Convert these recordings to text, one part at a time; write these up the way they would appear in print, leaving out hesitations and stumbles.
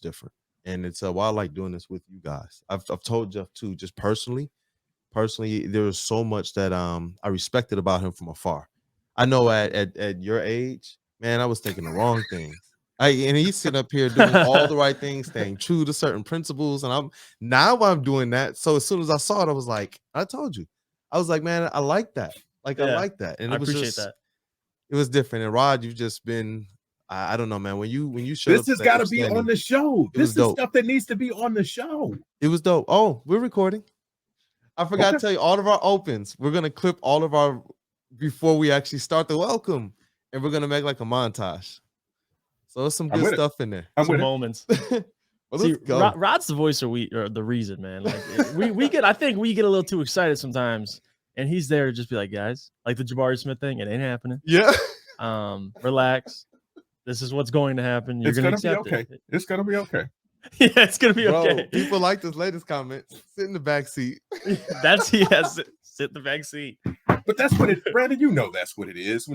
different. And it's why I like doing this with you guys. I've told Jeff too, just personally, there was so much that I respected about him from afar. I know at your age, man, I was thinking the wrong things. And he's sitting up here doing all the right things, staying true to certain principles. And I'm doing that. So as soon as I saw it, I was like, I told you. I was like, man, I like that. I like that. And I appreciate that. It was different. And Rod, you've just been, I don't know, man. When you showed this has got to be on the show. This is stuff that needs to be on the show. It was dope. Oh, we're recording. I forgot to tell you, all of our opens, we're going to clip all of our before we actually start the welcome. And we're going to make like a montage. So there's some good stuff in there. Some moments. Well, see, Rod's the voice or the reason, man. Like I think we get a little too excited sometimes. And he's there to just be like, guys, like the Jabari Smith thing, it ain't happening. Yeah. Relax. This is what's going to happen. You're going to accept it. It's going to be okay. Yeah, it's going to be okay. People like this latest comment. Sit in the back seat. Sit in the back seat. But that's what it, Brandon, you know that's what it is.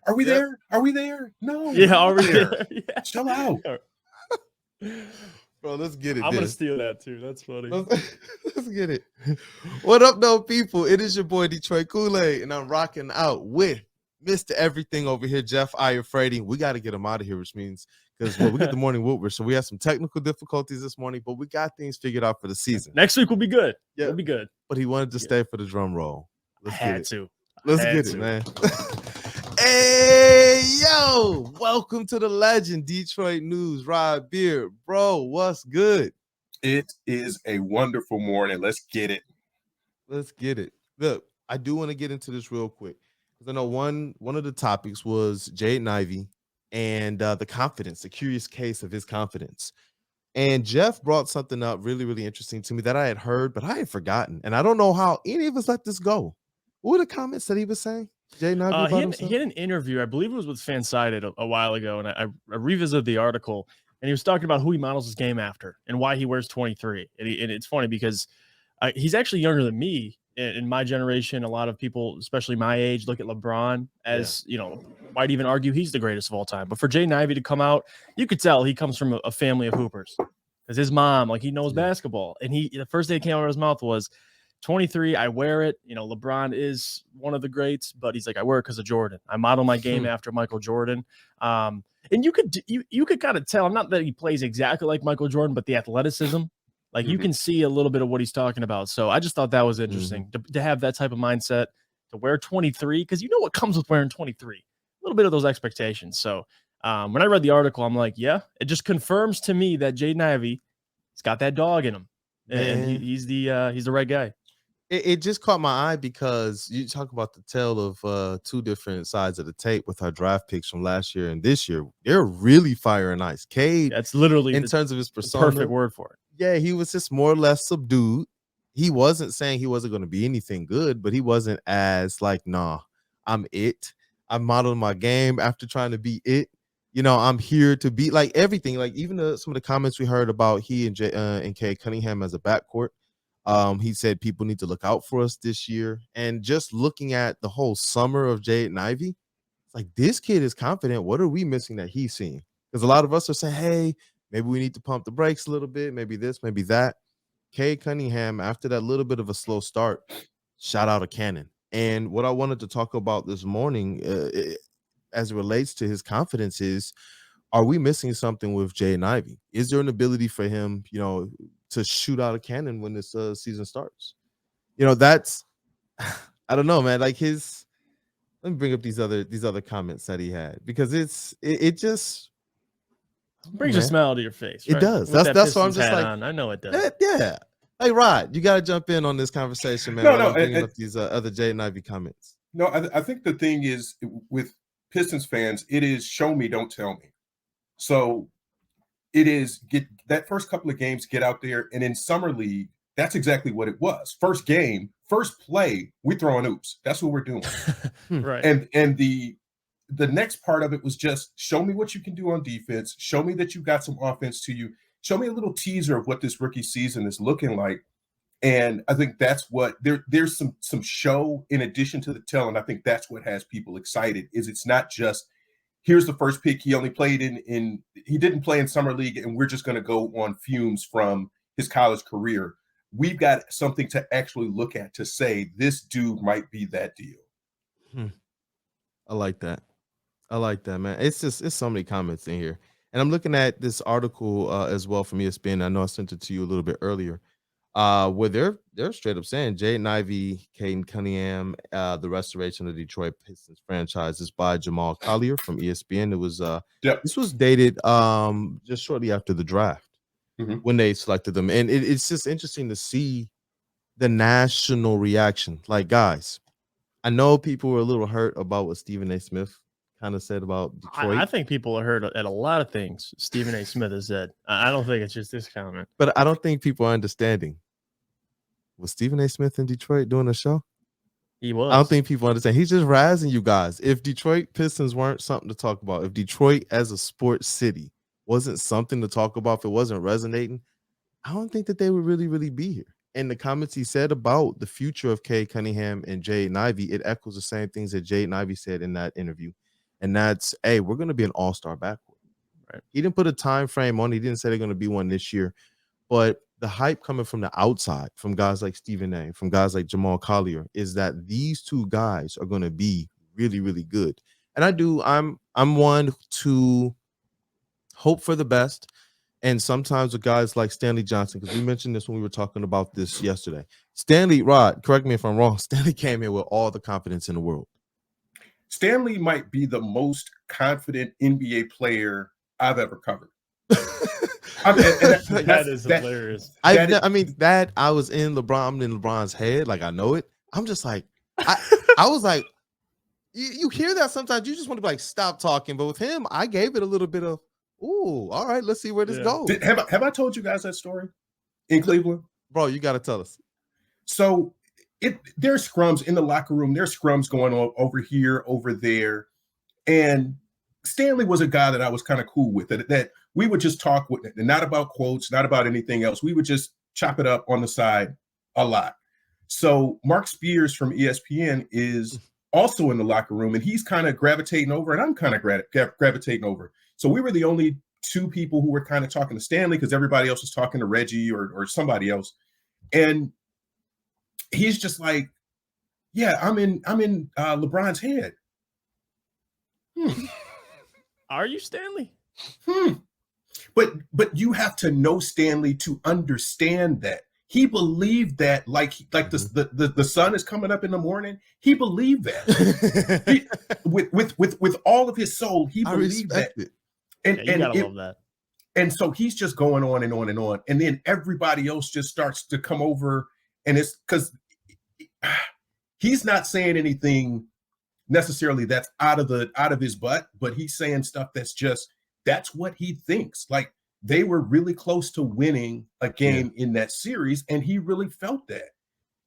Are we there? Are we there? No. Yeah, are we there? Yeah. Chill out. Bro, let's get it. I'm going to steal that too. That's funny. Let's get it. What up, though, people? It is your boy, Detroit Kool-Aid, and I'm rocking out with Mr. Everything over here, Jeff Iafrady. We got to get him out of here, which means because we get the morning Woodward, so we had some technical difficulties this morning, but we got things figured out for the season. Next week will be good. Yeah, it'll be good. But he wanted to stay for the drum roll. Let's get it, man. Hey, yo, welcome to the Legend Detroit News. Rod Beard, bro, what's good? It is a wonderful morning. Let's get it. Let's get it. Look, I do want to get into this real quick because I know one of the topics was Jayden Ivey and the confidence, the curious case of his confidence. And Jeff brought something up really, really interesting to me that I had heard, but I had forgotten. And I don't know how any of us let this go. What were the comments that he was saying? Jayden Ivey he had an interview, I believe it was with Fansided a while ago, and I revisited the article, and he was talking about who he models his game after and why he wears 23. And it's funny because he's actually younger than me. In my generation, a lot of people, especially my age, look at LeBron as, might even argue he's the greatest of all time. But for Jayden Ivey to come out, you could tell he comes from a family of hoopers. Because his mom, he knows basketball. And the first thing that came out of his mouth was, 23, I wear it. LeBron is one of the greats, but he's like, I wear it because of Jordan. I model my game after Michael Jordan. And you could kind of tell, not that he plays exactly like Michael Jordan, but the athleticism. You can see a little bit of what he's talking about. So I just thought that was interesting to have that type of mindset, to wear 23, because you know what comes with wearing 23, a little bit of those expectations. So when I read the article, I'm like, yeah, it just confirms to me that Jayden Ivey has got that dog in him, and he's the right guy. It just caught my eye because you talk about the tale of two different sides of the tape with our draft picks from last year and this year. They're really fire and ice. Cade, that's literally in terms of his persona, perfect word for it. Yeah, he was just more or less subdued. He wasn't saying he wasn't going to be anything good, but he wasn't as like, nah, I'm it. I'm modeling my game after trying to be it. I'm here to be like everything. Like even some of the comments we heard about he and Cade Cunningham as a backcourt. He said people need to look out for us this year. And just looking at the whole summer of Jayden Ivey, it's like this kid is confident. What are we missing that he's seeing? Because a lot of us are saying, hey, maybe we need to pump the brakes a little bit. Maybe this, maybe that. Cade Cunningham, after that little bit of a slow start, shot out a cannon. And what I wanted to talk about this morning as it relates to his confidence is, are we missing something with Jayden Ivey? Is there an ability for him, to shoot out a cannon when this season starts? That's, I don't know, man. Like let me bring up these other comments that he had, because it just brings a smile to your face. Right? It does. That's why I'm just like, I know it does. Yeah. Hey, Rod, you got to jump in on this conversation, man. No, bringing up these other Jayden Ivey comments. No, I think the thing is with Pistons fans, it is show me, don't tell me. So it is get that first couple of games, get out there, and in summer league, that's exactly what it was. First game, first play, we throwing oops. That's what we're doing. Right. And the next part of it was just show me what you can do on defense. Show me that you got some offense to you. Show me a little teaser of what this rookie season is looking like. And I think that's what there's some show in addition to the tell. And I think that's what has people excited is it's not just here's the first pick. He only played he didn't play in summer league, and we're just going to go on fumes from his college career. We've got something to actually look at to say this dude might be that deal. I like that. I like that, man. It's so many comments in here. And I'm looking at this article as well from ESPN. I know I sent it to you a little bit earlier. Where they're straight up saying Jayden Ivey, Caden Cunningham, the restoration of the Detroit Pistons franchise is by Jamal Collier from ESPN. It was This was dated just shortly after the draft when they selected them. And it's just interesting to see the national reaction. Like, guys, I know people were a little hurt about what Stephen A. Smith kind of said about Detroit. I think people are hurt at a lot of things Stephen A. Smith has said. I don't think it's just this comment. But I don't think people are understanding. Was Stephen A. Smith in Detroit doing a show? He was. I don't think people understand. He's just razzing you guys. If Detroit Pistons weren't something to talk about, if Detroit as a sports city wasn't something to talk about, if it wasn't resonating, I don't think that they would really, really be here. And the comments he said about the future of Cade Cunningham and Jayden Ivey, it echoes the same things that Jayden Ivey said in that interview. And that's, hey, we're going to be an all-star backcourt. Right? He didn't put a time frame on it. He didn't say they're going to be one this year. But the hype coming from the outside, from guys like Stephen A., from guys like Jamal Collier, is that these two guys are going to be really, really good. And I'm one to hope for the best. And sometimes with guys like Stanley Johnson, because we mentioned this when we were talking about this yesterday. Stanley, Rod, correct me if I'm wrong, Stanley came in with all the confidence in the world. Stanley might be the most confident NBA player I've ever covered. That is hilarious. I was in LeBron's head, like I know it. I'm just like, I was like, you hear that sometimes, you just want to be like, stop talking. But with him, I gave it a little bit of, ooh, all right, let's see where this goes. Have I told you guys that story in Cleveland? Bro, you got to tell us. So there's scrums in the locker room. There's scrums going on over here, over there. And Stanley was a guy that I was kind of cool with, that we would just talk with, and not about quotes, not about anything else. We would just chop it up on the side a lot. So Mark Spears from ESPN is also in the locker room, and he's kind of gravitating over, and I'm kind of gravitating over. So we were the only two people who were kind of talking to Stanley, because everybody else was talking to Reggie or somebody else. And he's just like, yeah, I'm in LeBron's head. Are you Stanley? But you have to know Stanley to understand that. He believed that, like the sun is coming up in the morning. He believed that. with all of his soul, he believed that. And you gotta love that. And so he's just going on and on and on. And then everybody else just starts to come over, and it's because he's not saying anything necessarily that's out of his butt, but he's saying stuff that's what he thinks. Like, they were really close to winning a game in that series, and he really felt that.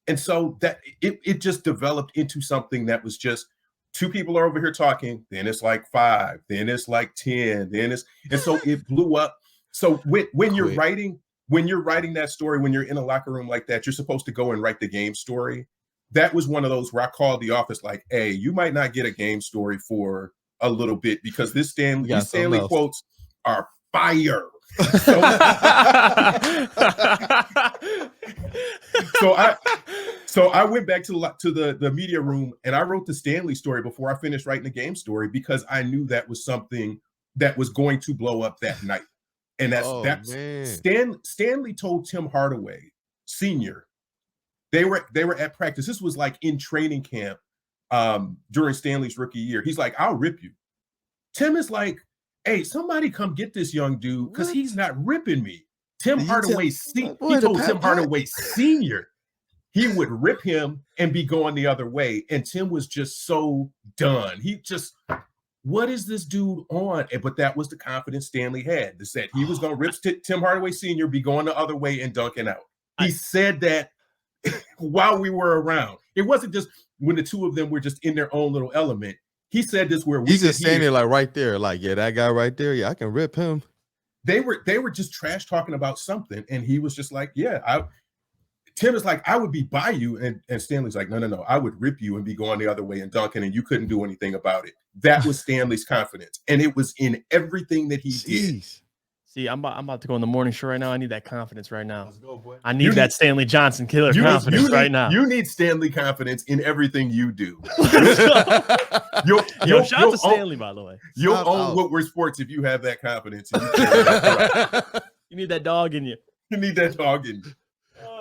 And so that it just developed into something that was just two people are over here talking, then it's like 5, then it's like 10, and so it blew up. So when you're writing that story, when you're in a locker room like that, you're supposed to go and write the game story. That was one of those where I called the office like, hey, you might not get a game story for a little bit, because these Stanley quotes are fire. So I went back to the media room, and I wrote the Stanley story before I finished writing the game story, because I knew that was something that was going to blow up that night. And Stanley told Tim Hardaway Sr. They were at practice. This was like in training camp during Stanley's rookie year. He's like, I'll rip you. Tim is like, hey, somebody come get this young dude, because he's not ripping me. Tim Hardaway Sr. He would rip him and be going the other way. And Tim was just so done. He just, what is this dude on? But that was the confidence Stanley had. That said he was going to rip Tim Hardaway Sr., be going the other way and dunking out. He said that while we were around. It wasn't just when the two of them were just in their own little element. He said this where he's just standing like right there, like, yeah, that guy right there, yeah, I can rip him. They were just trash talking about something, and he was just like, yeah, Tim is like, I would be by you. And Stanley's like, no. I would rip you and be going the other way and dunking, and you couldn't do anything about it. That was Stanley's confidence. And it was in everything that he did. See, I'm about to go on the morning show right now. I need that confidence right now. Let's go, boy. I need that Stanley Johnson killer confidence right now. You need Stanley confidence in everything you do. Yo, shout out to Stanley, by the way. You'll own Woodward Sports if you have that confidence. You need that dog in you. You need that dog in you.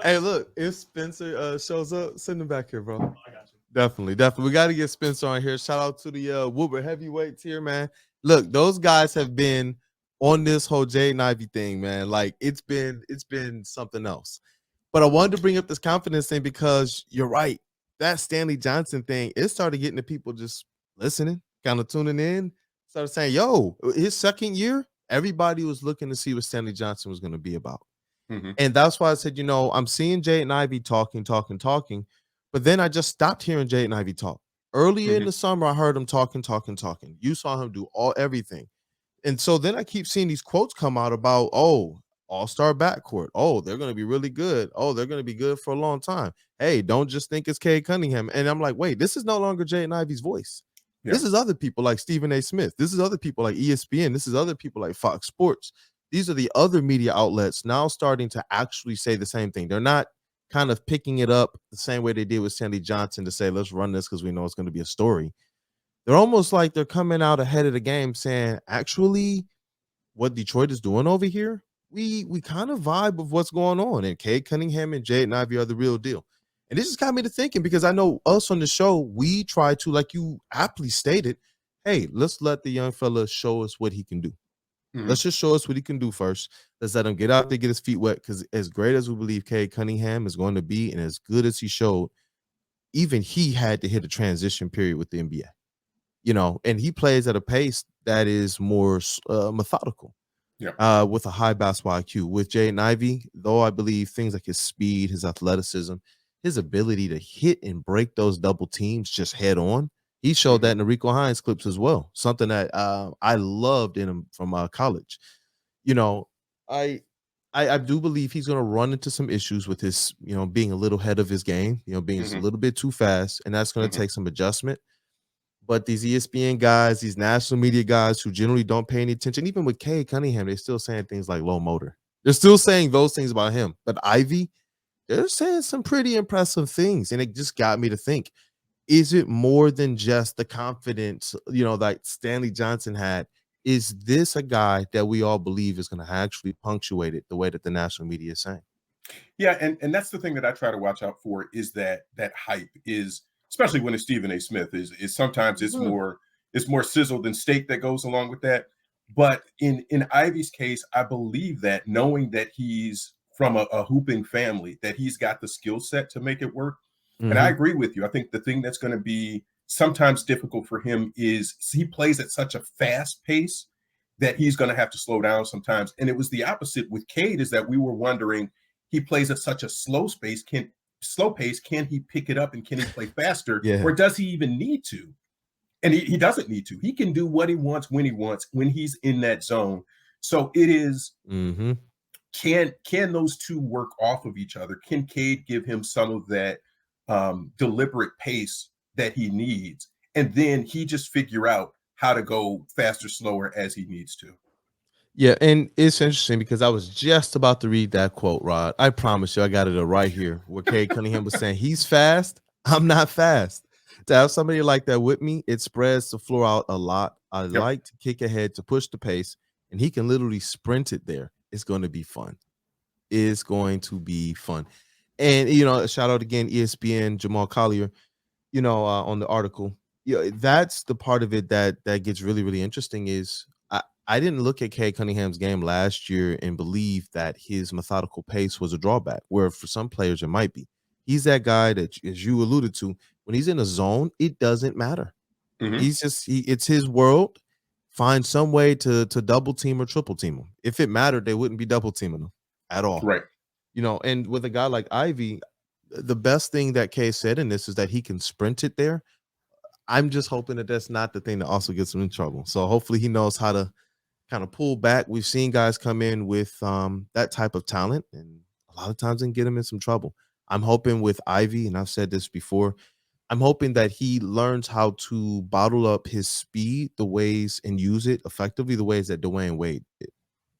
Hey, look, if Spencer shows up, send him back here, bro. I got you. Definitely. We got to get Spencer on here. Shout out to the Woodward heavyweights here, man. Look, those guys have been on this whole Jayden Ivey thing, man. Like it's been something else. But I wanted to bring up this confidence thing because you're right. That Stanley Johnson thing, it started getting the people just listening, kind of tuning in, started saying, yo, his second year, everybody was looking to see what Stanley Johnson was going to be about. Mm-hmm. And that's why I said, I'm seeing Jayden Ivey talking. But then I just stopped hearing Jayden Ivey talk. Earlier in the summer, I heard him talking. You saw him do everything. And so then I keep seeing these quotes come out about, all-star backcourt. Oh, they're going to be really good. Oh, they're going to be good for a long time. Hey, don't just think it's Cade Cunningham. And I'm like, wait, this is no longer Jayden Ivey's voice. Yeah. This is other people like Stephen A. Smith. This is other people like ESPN. This is other people like Fox Sports. These are the other media outlets now starting to actually say the same thing. They're not kind of picking it up the same way they did with Stanley Johnson to say, let's run this because we know it's going to be a story. They're almost like they're coming out ahead of the game saying, actually, what Detroit is doing over here, we kind of vibe with what's going on. And Cade Cunningham and Jayden Ivey are the real deal. And this just got me to thinking because I know us on the show, we try to, like you aptly stated, hey, let's let the young fella show us what he can do. Mm-hmm. Let's just show us what he can do first. Let's let him get out there, get his feet wet, because as great as we believe Cade Cunningham is going to be and as good as he showed, even he had to hit a transition period with the NBA. And he plays at a pace that is more methodical, with a high basketball IQ. With Jayden Ivey, though, I believe things like his speed, his athleticism, his ability to hit and break those double teams just head on. He showed that in the Rico Hines clips as well, something that I loved in him from college. I do believe he's going to run into some issues with his, being a little ahead of his game, being a little bit too fast, and that's going to take some adjustment. But these ESPN guys, these national media guys who generally don't pay any attention, even with Cade Cunningham, they're still saying things like low motor. They're still saying those things about him. But Ivy, they're saying some pretty impressive things. And it just got me to think, is it more than just the confidence, that Stanley Johnson had? Is this a guy that we all believe is going to actually punctuate it the way that the national media is saying? Yeah, and that's the thing that I try to watch out for is that hype is, especially when it's Stephen A. Smith, is sometimes it's more sizzle than steak that goes along with that. But in Ivy's case, I believe that knowing that he's from a hooping family, that he's got the skill set to make it work. Mm-hmm. And I agree with you. I think the thing that's going to be sometimes difficult for him is he plays at such a fast pace that he's going to have to slow down sometimes. And it was the opposite with Cade, is that we were wondering, he plays at such a slow pace. Can he pick it up and can he play faster? Or does he even need to? And he doesn't need to. He can do what he wants when he's in that zone. So it is, can those two work off of each other? Can Cade give him some of that deliberate pace that he needs? And then he just figure out how to go faster, slower as he needs to. Yeah, and it's interesting because I was just about to read that quote, Rod. I promise you, I got it right here, where Cade Cunningham was saying, he's fast, I'm not fast. To have somebody like that with me, it spreads the floor out a lot. I like to kick ahead to push the pace, and he can literally sprint it there. It's going to be fun. It's going to be fun. And, shout out again, ESPN, Jamal Collier, on the article. That's the part of it that gets really, really interesting is I didn't look at Cade Cunningham's game last year and believe that his methodical pace was a drawback, where for some players it might be. He's that guy that, as you alluded to, when he's in a zone, it doesn't matter. He's just, it's his world. Find some way to double team or triple team him. If it mattered, they wouldn't be double teaming him at all. Right. And with a guy like Ivy, the best thing that Cade said in this is that he can sprint it there. I'm just hoping that that's not the thing that also gets him in trouble. So hopefully he knows how to kind of pull back. We've seen guys come in with that type of talent, and a lot of times they can get him in some trouble. I'm hoping with Ivy, and I've said this before, I'm hoping that he learns how to bottle up his speed the ways and use it effectively the ways that Dwayne Wade did.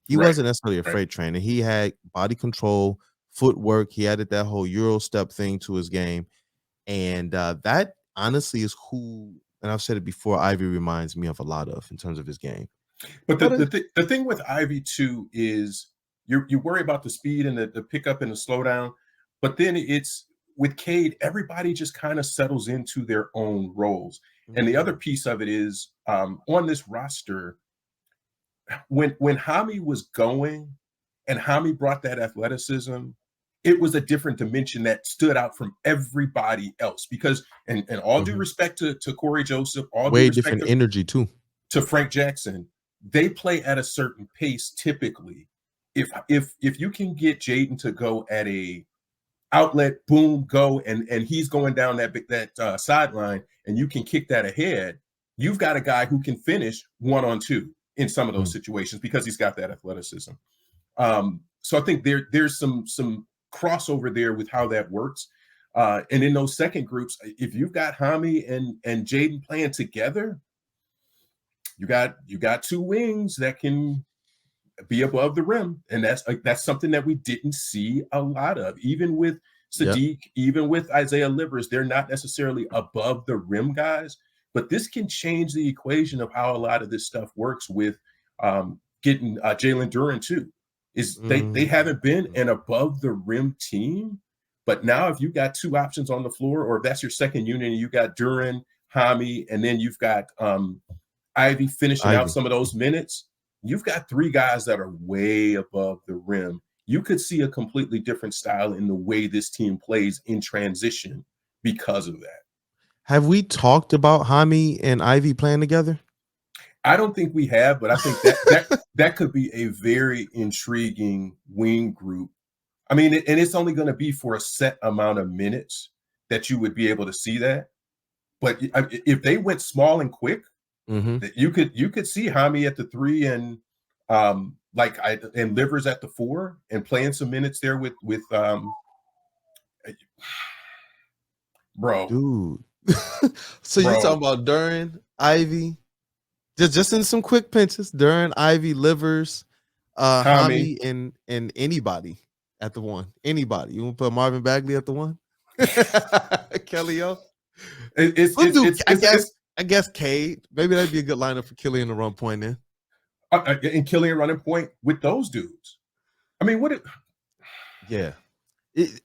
He Right. wasn't necessarily a freight trainer. He had body control, footwork. He added that whole Euro step thing to his game. And that honestly is who, and I've said it before, Ivy reminds me of a lot of in terms of his game. But the thing with Ivy too is you worry about the speed and the pickup and the slowdown, but then it's with Cade, everybody just kind of settles into their own roles. And the other piece of it is on this roster, when Hami was going and Hami brought that athleticism, it was a different dimension that stood out from everybody else. Because, and all due respect to Corey Joseph, all way due respect different energy too to Frank Jackson, they play at a certain pace typically. If you can get Jayden to go at a outlet, boom, go, and he's going down that sideline, and you can kick that ahead, you've got a guy who can finish 1-on-2 in some of those situations because he's got that athleticism. So I think there's some crossover there with how that works. And in those second groups, if you've got Hami and Jayden playing together, you got two wings that can be above the rim, and that's something that we didn't see a lot of. Even with Sadiq, even with Isaiah Livers, they're not necessarily above the rim guys, but this can change the equation of how a lot of this stuff works with getting Jalen Duren too. They haven't been an above the rim team, but now if you got two options on the floor, or if that's your second unit and you got Duren, Hami, and then you've got Ivy finishing out some of those minutes, you've got three guys that are way above the rim. You could see a completely different style in the way this team plays in transition because of that. Have we talked about Hami and Ivy playing together? I don't think we have, but I think that could be a very intriguing wing group. I mean, and it's only going to be for a set amount of minutes that you would be able to see that. But if they went small and quick, you could see Hami at the 3 and Livers at the 4 and playing some minutes there with bro. Dude. So you're talking about Duren, Ivy, just in some quick pinches, Duren, Ivy, Livers, Hami, and anybody at the 1. Anybody. You want to put Marvin Bagley at the 1? Kelly O. I guess Cade. Maybe that'd be a good lineup for Killian to run point in. And Killian running point with those dudes. I mean,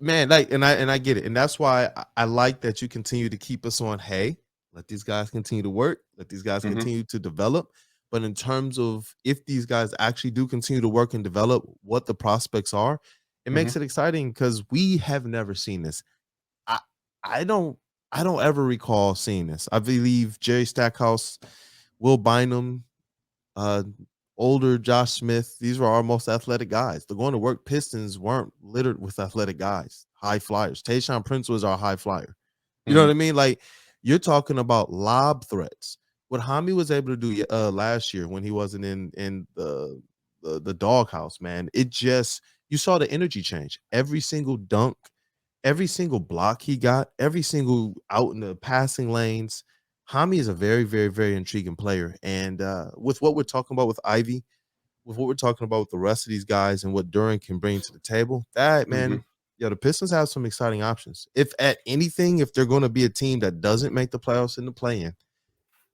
man, like, and I get it, and that's why I like that you continue to keep us on. Hey, let these guys continue to work. Let these guys continue to develop. But in terms of if these guys actually do continue to work and develop, what the prospects are, it makes it exciting because we have never seen this. I don't ever recall seeing this. I believe Jerry Stackhouse, Will Bynum, older Josh Smith, these were our most athletic guys. The going to work Pistons weren't littered with athletic guys, high flyers. Tayshaun Prince was our high flyer. You know what I mean? Like, you're talking about lob threats. What Hami was able to do last year when he wasn't in the doghouse, man, you saw the energy change. Every single dunk, every single block he got, every single out in the passing lanes. Hami is a very, very, very intriguing player. And with what we're talking about with Ivy, with what we're talking about with the rest of these guys and what Duren can bring to the table, that, man, the Pistons have some exciting options. If at anything, if they're going to be a team that doesn't make the playoffs in the play-in,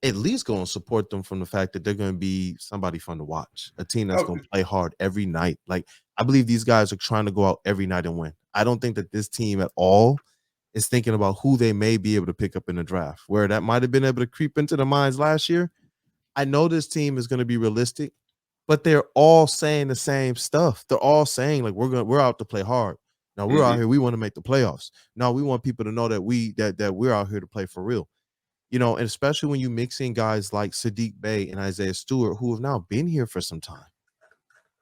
at least go and support them from the fact that they're going to be somebody fun to watch, a team that's going to play hard every night. Like, I believe these guys are trying to go out every night and win. I don't think that this team at all is thinking about who they may be able to pick up in the draft, where that might have been able to creep into their minds last year. I know this team is going to be realistic, but they're all saying the same stuff. They're all saying, like, we're out to play hard. Now we're out here, we want to make the playoffs. Now we want people to know that we're out here to play for real. You know, and especially when you mix in guys like Sadiq Bey and Isaiah Stewart, who have now been here for some time.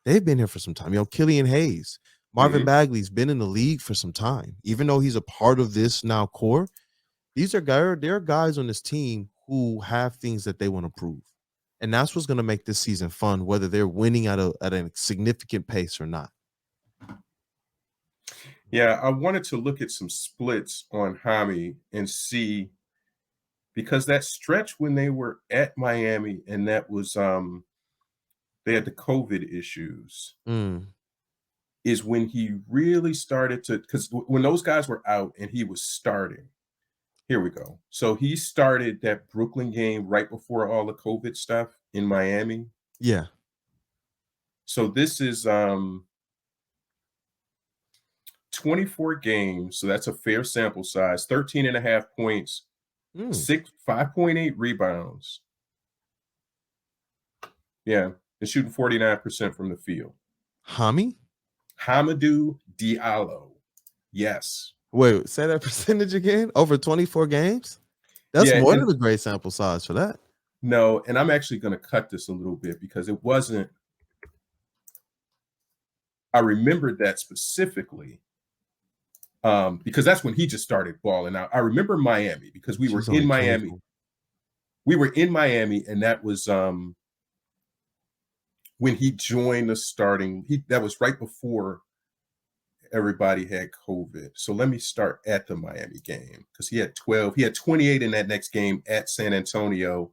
They've been here for some time. You know, Killian Hayes, Marvin Bagley's been in the league for some time. Even though he's a part of this now core, there are guys on this team who have things that they want to prove. And that's what's going to make this season fun, whether they're winning at a significant pace or not. Yeah, I wanted to look at some splits on Hami and see, because that stretch when they were at Miami and that was they had the COVID issues, Mm. is when he really started to, because when those guys were out and he was starting. Here we go. So he started that Brooklyn game right before all the COVID stuff in Miami. Yeah. So this is 24 games. So that's a fair sample size, 13 and a half points, 5.8 rebounds. Yeah. And shooting 49% from the field. Hamidou Diallo. Yes. Wait, say that percentage again? Over 24 games? That's more than a great sample size for that. No, and I'm actually going to cut this a little bit because it wasn't. I remembered that specifically because that's when he just started balling out. I remember Miami because we were in Miami. 24. We were in Miami, and that was when he joined the starting. That was right before everybody had COVID. So let me start at the Miami game because he had 12. He had 28 in that next game at San Antonio,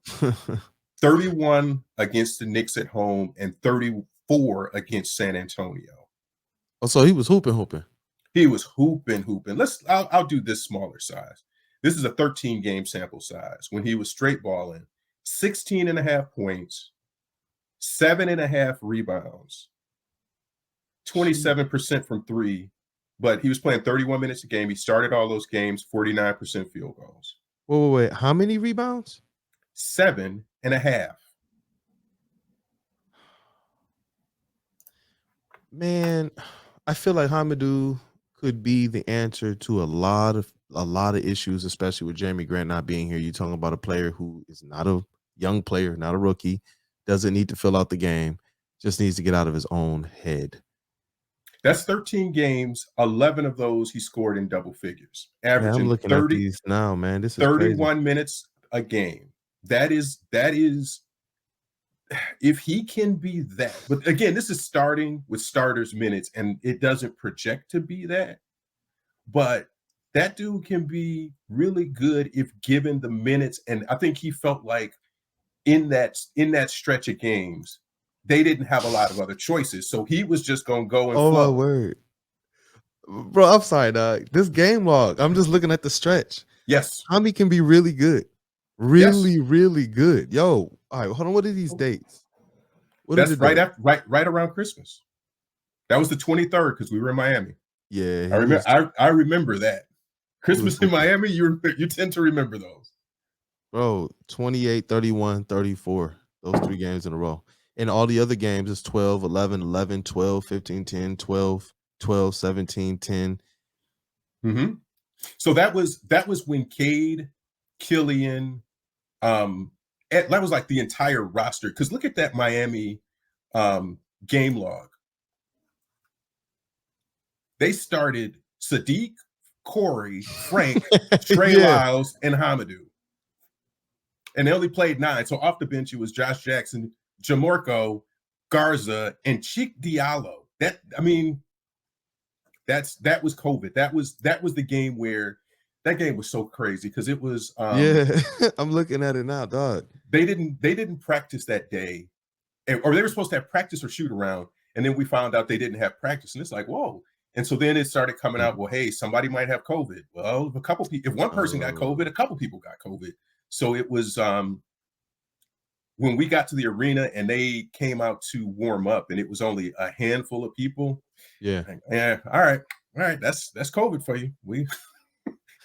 31 against the Knicks at home, and 34 against San Antonio. Oh, so he was hooping. He was hooping. I'll do this smaller size. This is a 13 game sample size when he was straight balling, 16 and a half points, 7.5 rebounds, 27% from three, but he was playing 31 minutes a game. He started all those games, 49% field goals. Wait. How many rebounds? 7.5. Man, I feel like Hamidou could be the answer to a lot of issues, especially with Jeremy Grant not being here. You're talking about a player who is not a young player, not a rookie, doesn't need to fill out the game, just needs to get out of his own head. That's 13 games. 11 of those he scored in double figures, averaging I'm looking 30, at these now, man. This is 31 crazy. Minutes a game. That is, if he can be that. But again, this is starting with starters minutes, and it doesn't project to be that. But that dude can be really good if given the minutes. And I think he felt like in that stretch of games, they didn't have a lot of other choices. So he was just going to go and flow. My word. Bro, I'm sorry, dog. This game log, I'm just looking at the stretch. Yes. Hami can be really good. Really good. Yo, all right, hold on. What are these dates? That's right around Christmas. That was the 23rd because we were in Miami. Yeah. I remember that. Christmas in Miami, you tend to remember those. Bro, 28, 31, 34. Those 3 games in a row. And all the other games is 12, 11, 11, 12, 15, 10, 12, 12, 17, 10. Mm-hmm. So that was when Cade, Killian, that was like the entire roster. Because look at that Miami game log. They started Sadiq, Corey, Frank, Trey Lyles, and Hamidou. And they only played 9. So off the bench, it was Josh Jackson, Jamorko, Garza, and Chick Diallo. That was COVID. That was the game where that game was so crazy because it was I'm looking at it now, dog. They didn't practice that day, or they were supposed to have practice or shoot around, and then we found out they didn't have practice, and it's like, whoa. And so then it started coming out, well, hey, somebody might have COVID. Well, a couple people, if one person got COVID, a couple people got COVID. So it was when we got to the arena and they came out to warm up, and it was only a handful of people. Yeah. All right. That's COVID for you.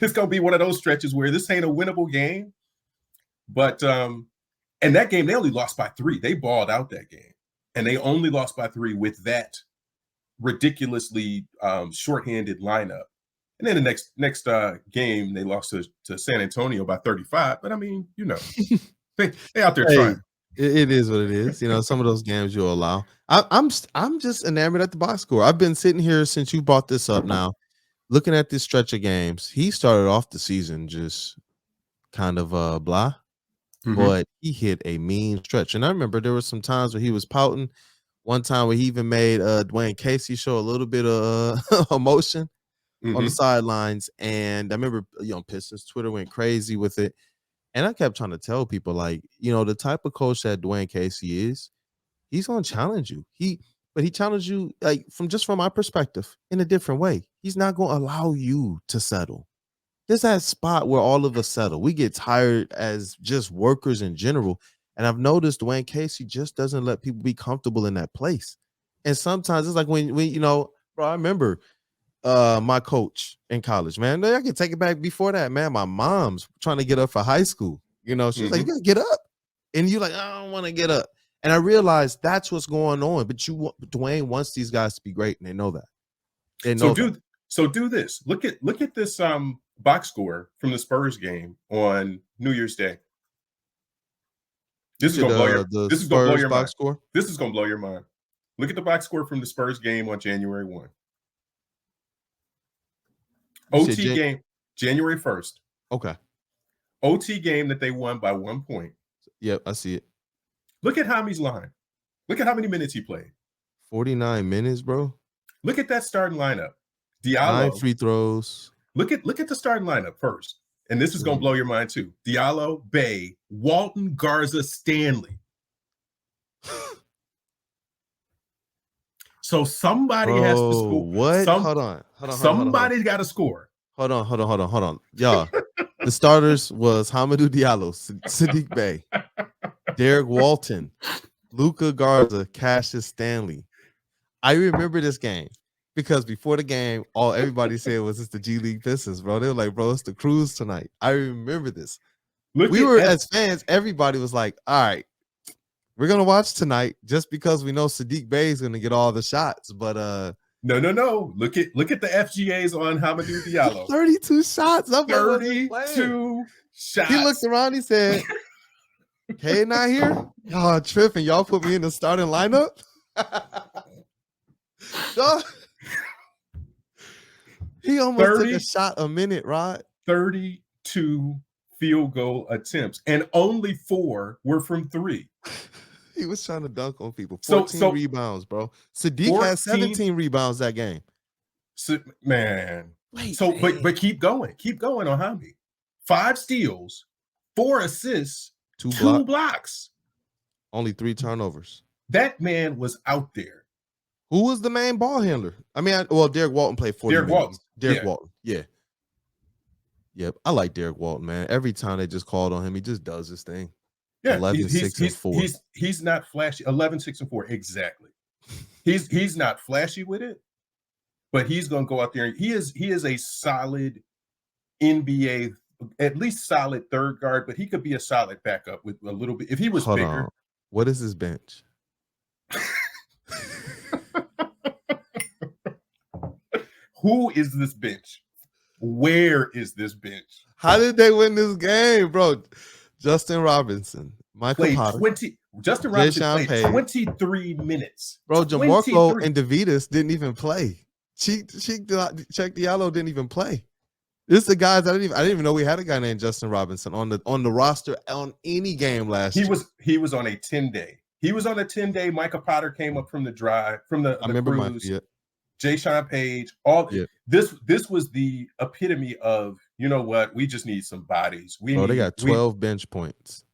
It's gonna be one of those stretches where this ain't a winnable game. But and that game they only lost by 3. They balled out that game, and they only lost by 3 with that ridiculously shorthanded lineup. And then the next game they lost to San Antonio by 35. But I mean, they out there trying. It is what it is. Some of those games you'll allow. I'm just enamored at the box score. I've been sitting here since you brought this up now, looking at this stretch of games. He started off the season just kind of blah, but he hit a mean stretch. And I remember there were some times where he was pouting. One time where he even made Dwayne Casey show a little bit of emotion. on the sidelines. And I remember, Pistons Twitter went crazy with it. And I kept trying to tell people, like, the type of coach that Dwayne Casey is, he's going to challenge you. But he challenged you, like, from my perspective, in a different way. He's not going to allow you to settle. There's that spot where all of us settle. We get tired as just workers in general. And I've noticed Dwayne Casey just doesn't let people be comfortable in that place. And sometimes it's like when bro, I remember my coach in college, man. I can take it back before that, man. My mom's trying to get up for high school. She was like, you gotta get up. And you're like, I don't want to get up. And I realized that's what's going on. But Dwayne wants these guys to be great, and they know that. They know So do this. Look at this box score from the Spurs game on New Year's Day. This is gonna blow your mind. Score? This is gonna blow your mind. Look at the box score from the Spurs game on January 1. OT game, January 1st. Okay. OT game that they won by 1 point. Yep, I see it. Look at Hami's line. Look at how many minutes he played. 49 minutes, bro. Look at that starting lineup. Diallo. 9 free throws. Look at the starting lineup first. And this is going to blow your mind too. Diallo, Bay, Walton, Garza, Stanley. So somebody has to score. What? Hold on. Somebody's got to score. Hold on. Y'all, the starters was Hamidou Diallo, Sadiq Bey, Derek Walton, Luka Garza, Cassius Stanley. I remember this game because before the game, everybody said was it's the G League Pistons, bro. They were like, bro, it's the Cruise tonight. I remember this. As fans, everybody was like, all right, we're gonna watch tonight just because we know Sadiq Bey is gonna get all the shots. But no. Look at the FGAs on Hamidou Diallo. 32 shots. 32 shots. He looked around. He said, "Hey, not here. Y'all tripping. Y'all put me in the starting lineup." He almost took a shot a minute, Rod. 32 field goal attempts, and only 4 were from 3. He was trying to dunk on people. 14 rebounds, bro. Sadiq had 17 rebounds that game. Man. But keep going. Keep going on Hami. 5 steals, 4 assists, 2 blocks. Only 3 turnovers. That man was out there. Who was the main ball handler? I mean, Derek Walton played 40 minutes. Derek Walton. Yeah. Yep. I like Derek Walton, man. Every time they just called on him, he just does his thing. Yeah, 11, 6, and 4. He's not flashy. 11, 6, and 4. Exactly. He's not flashy with it, but he's gonna go out there and he is a solid NBA, at least solid third guard, but he could be a solid backup with a little bit. If he was bigger. What is his bench? Who is this bench? Where is this bench? How did they win this game, bro? Justin Robinson, Michael Potter. Justin Robinson played 23 minutes. Bro, Jamarco and DeVitas didn't even play. Check Diallo didn't even play. This is the guys I didn't even know we had a guy named Justin Robinson on the roster on any game last year. He was on a 10-day. He was on a 10-day. Michael Potter came up from the drive from the Cruise. Jay Page, this was the epitome of, you know what, we just need some bodies. They got 12 bench points,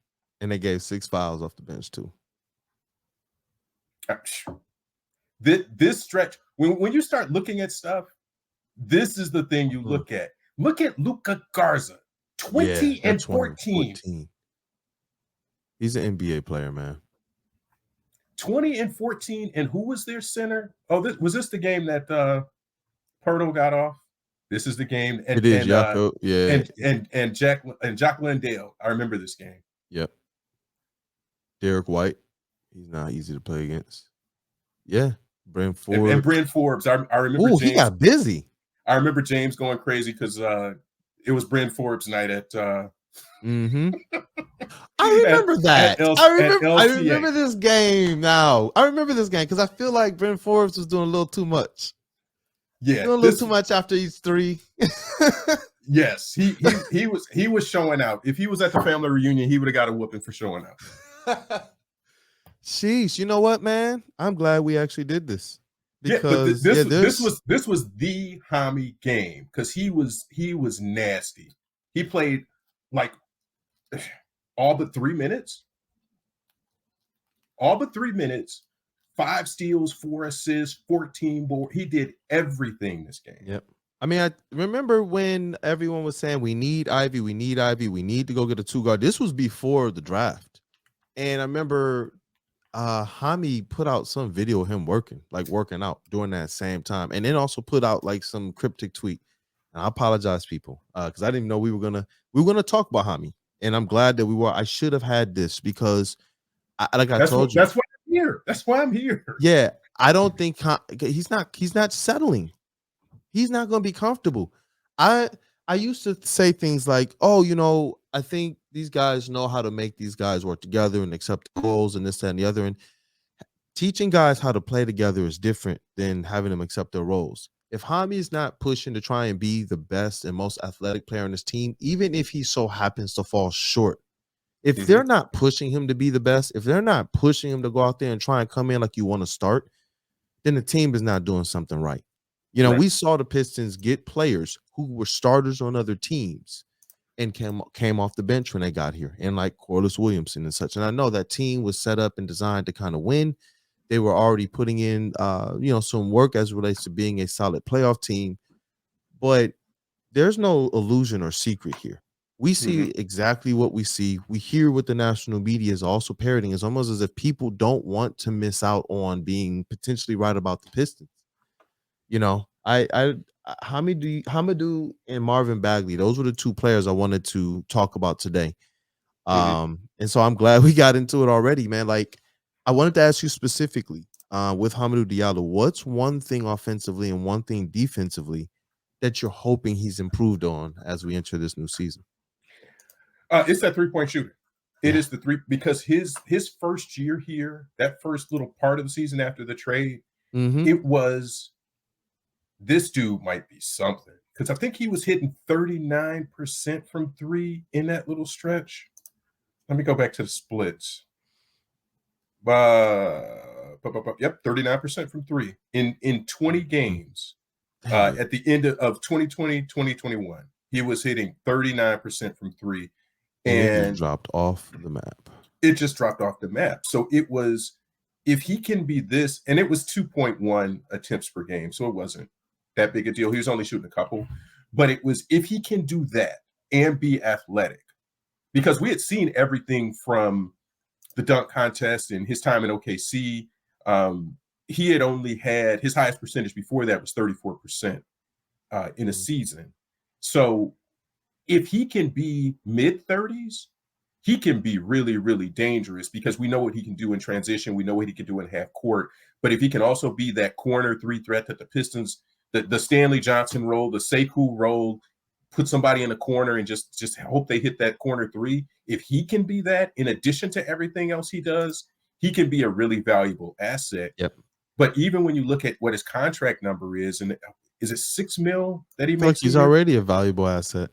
and they gave 6 fouls off the bench too. This stretch, when you start looking at stuff, this is the thing you look at. Look at Luka Garza, 20 and 14. He's an NBA player, man. 20 and 14, and who was their center? Oh, was this the game that Pirtle got off? This is the game, and Jacqueline Dale. I remember this game. Yep. Derek White, he's not easy to play against. Yeah, Bryn Forbes and Bryn Forbes. I remember. Oh, he got busy. I remember James going crazy because it was Bryn Forbes night at. I remember that. I remember this game now. I remember this game because I feel like Bryn Forbes was doing a little too much. Yeah, doing a little too much after each 3. Yes, he was showing out. If he was at the family reunion, he would have got a whooping for showing out. Sheesh, you know what, man? I'm glad we actually did this. because this was the Hami game because he was nasty. He played like all but 3 minutes. All but 3 minutes, 5 steals, 4 assists, 14 boards. He did everything this game. Yep. I mean, I remember when everyone was saying we need Ivy, we need to go get a 2-guard. This was before the draft. And I remember Hami put out some video of him working out during that same time. And then also put out like some cryptic tweet. And I apologize, people, because I didn't even know we were gonna talk about Hami. And I'm glad that we were. I should have had this because I told you. That's why I'm here. That's why I'm here. Yeah. I don't think he's not settling. He's not going to be comfortable. I used to say things like, oh, I think these guys know how to make these guys work together and accept the roles and this, that, and the other. And teaching guys how to play together is different than having them accept their roles. If Hami is not pushing to try and be the best and most athletic player on his team, even if he so happens to fall short, if they're not pushing him to be the best, if they're not pushing him to go out there and try and come in like you want to start, then the team is not doing something right. Right. We saw the Pistons get players who were starters on other teams and came off the bench when they got here, and like Corliss Williamson and such. And I know that team was set up and designed to kind of win. They were already putting in, some work as it relates to being a solid playoff team. But there's no illusion or secret here. We see exactly what we see. We hear what the national media is also parroting. It's almost as if people don't want to miss out on being potentially right about the Pistons. Hamidou and Marvin Bagley, those were the 2 players I wanted to talk about today. And so I'm glad we got into it already, man. Like, I wanted to ask you specifically with Hamidou Diallo, what's one thing offensively and one thing defensively that you're hoping he's improved on as we enter this new season? It's that 3-point shooting. It is the 3, because his first year here, that first little part of the season after the trade, it was, this dude might be something. Because I think he was hitting 39% from 3 in that little stretch. Let me go back to the splits. Yep, 39% from 3 in 20 games at the end of 2020, 2021. He was hitting 39% from 3. And it dropped off the map. It just dropped off the map. So it was, if he can be this, and it was 2.1 attempts per game, so it wasn't that big a deal. He was only shooting a couple. But it was, if he can do that and be athletic, because we had seen everything from the dunk contest and his time in OKC. He had only had, his highest percentage before that was 34% in a season. So if he can be mid-30s, he can be really, really dangerous, because we know what he can do in transition. We know what he can do in half court. But if he can also be that corner 3 threat that the Pistons, the Stanley Johnson role, the Sekou role, put somebody in the corner and just hope they hit that corner 3. If he can be that, in addition to everything else he does, he can be a really valuable asset. Yep. But even when you look at what his contract number is, and is it $6 million that he makes? Like he's already a valuable asset.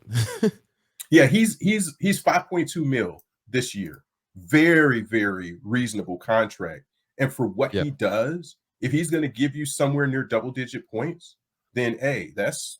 Yeah, he's 5.2 million this year. Very, very reasonable contract. And for what he does, if he's going to give you somewhere near double-digit points, then that's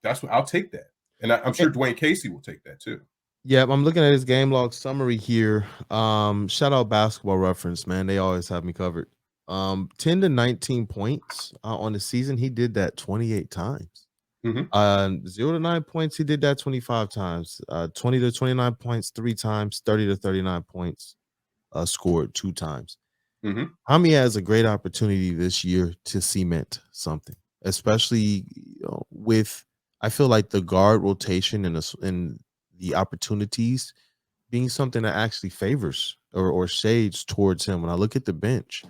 what I'll take that. And I'm sure Dwayne Casey will take that too. Yeah, I'm looking at his game log summary here. Shout out Basketball Reference, man. They always have me covered. 10 to 19 points on the season. He did that 28 times. 0 to 9 points, he did that 25 times. 20 to 29 points 3 times. 30 to 39 points scored 2 times. Hami has a great opportunity this year to cement something, especially with, I feel like, the guard rotation and the opportunities being something that actually favors or shades towards him. When I look at the bench,